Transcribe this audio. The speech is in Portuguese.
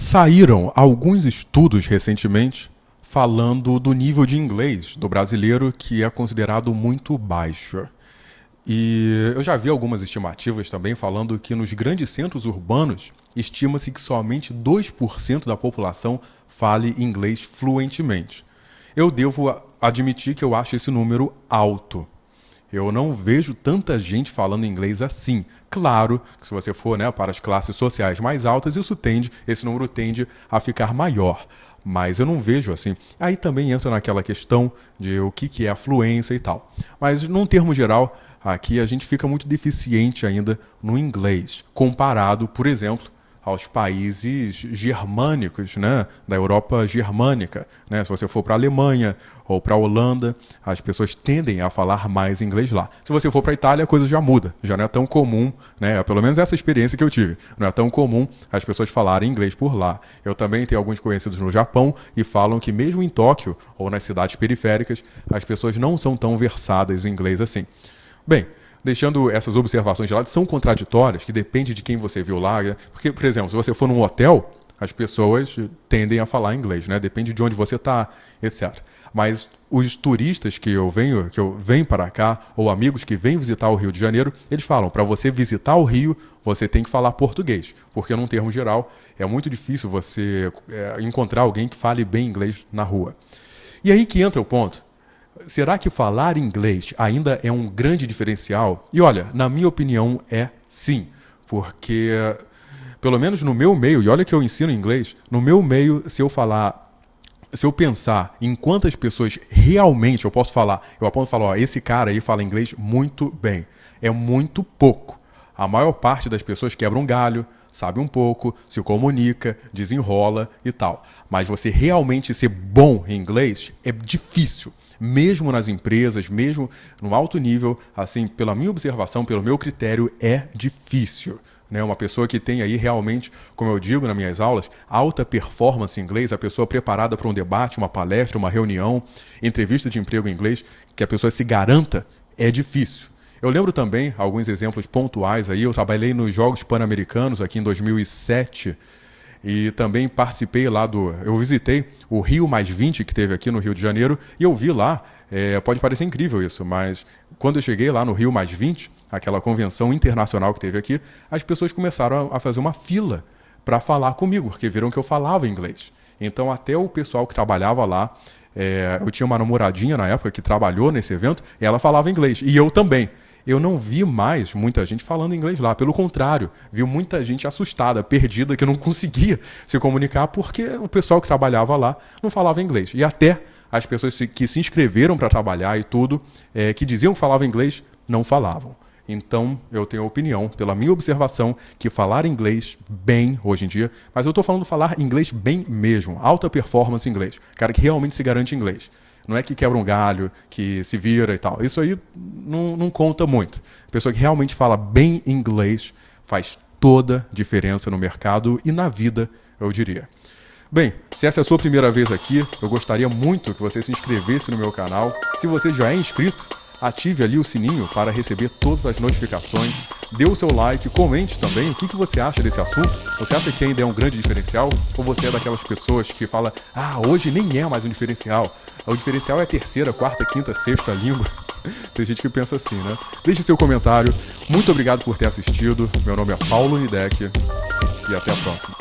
Saíram alguns estudos recentemente falando do nível de inglês do brasileiro, que é considerado muito baixo. E eu já vi algumas estimativas também falando que nos grandes centros urbanos estima-se que somente 2% da população fale inglês fluentemente. Eu devo admitir que eu acho esse número alto. Eu não vejo tanta gente falando inglês assim. Claro que se você for, para as classes sociais mais altas, esse número tende a ficar maior. Mas eu não vejo assim. Aí também entra naquela questão de o que é a fluência e tal. Mas num termo geral, aqui a gente fica muito deficiente ainda no inglês, comparado, por exemplo, aos países germânicos, da Europa germânica. Se você for para a Alemanha ou para a Holanda, as pessoas tendem a falar mais inglês lá. Se você for para a Itália, a coisa já muda. Já não é tão comum, pelo menos essa experiência que eu tive. Não é tão comum as pessoas falarem inglês por lá. Eu também tenho alguns conhecidos no Japão e falam que mesmo em Tóquio ou nas cidades periféricas, as pessoas não são tão versadas em inglês assim. Bem, deixando essas observações de lado, são contraditórias, que depende de quem você viu lá. Porque, por exemplo, se você for num hotel, as pessoas tendem a falar inglês, depende de onde você está, etc. Mas os turistas que eu venho para cá, ou amigos que vêm visitar o Rio de Janeiro, eles falam, para você visitar o Rio, você tem que falar português. Porque, num termo geral, é muito difícil você encontrar alguém que fale bem inglês na rua. E aí que entra o ponto. Será que falar inglês ainda é um grande diferencial? E olha, na minha opinião, é sim. Porque, pelo menos no meu meio, e olha que eu ensino inglês, no meu meio, se eu pensar em quantas pessoas realmente eu posso falar, eu aponto e falo, esse cara aí fala inglês muito bem. É muito pouco. A maior parte das pessoas quebra um galho, sabe um pouco, se comunica, desenrola e tal. Mas você realmente ser bom em inglês é difícil. Mesmo nas empresas, mesmo no alto nível, assim, pela minha observação, pelo meu critério, é difícil. Uma pessoa que tem aí realmente, como eu digo nas minhas aulas, alta performance em inglês, a pessoa preparada para um debate, uma palestra, uma reunião, entrevista de emprego em inglês, que a pessoa se garanta, é difícil. Eu lembro também alguns exemplos pontuais aí. Eu trabalhei nos Jogos Pan-Americanos aqui em 2007 e também participei lá eu visitei o Rio+20 que teve aqui no Rio de Janeiro e eu vi lá, pode parecer incrível isso, mas quando eu cheguei lá no Rio+20, aquela convenção internacional que teve aqui, as pessoas começaram a fazer uma fila para falar comigo, porque viram que eu falava inglês. Então até o pessoal que trabalhava lá, eu tinha uma namoradinha na época que trabalhou nesse evento, e ela falava inglês, e eu também. Eu não vi mais muita gente falando inglês lá. Pelo contrário, vi muita gente assustada, perdida, que não conseguia se comunicar porque o pessoal que trabalhava lá não falava inglês. E até as pessoas que se inscreveram para trabalhar e tudo, que diziam que falavam inglês, não falavam. Então, eu tenho a opinião, pela minha observação, que falar inglês bem hoje em dia, mas eu estou falando falar inglês bem mesmo, alta performance em inglês, cara que realmente se garante em inglês. Não é que quebra um galho, que se vira e tal. Isso aí não conta muito. A pessoa que realmente fala bem inglês faz toda diferença no mercado e na vida, eu diria. Bem, se essa é a sua primeira vez aqui, eu gostaria muito que você se inscrevesse no meu canal. Se você já é inscrito, ative ali o sininho para receber todas as notificações. Dê o seu like, comente também o que você acha desse assunto. Você acha que ainda é um grande diferencial? Ou você é daquelas pessoas que fala, hoje nem é mais um diferencial. O diferencial é a terceira, quarta, quinta, sexta língua. Tem gente que pensa assim, Deixe seu comentário. Muito obrigado por ter assistido. Meu nome é Paulo Nidec e até a próxima.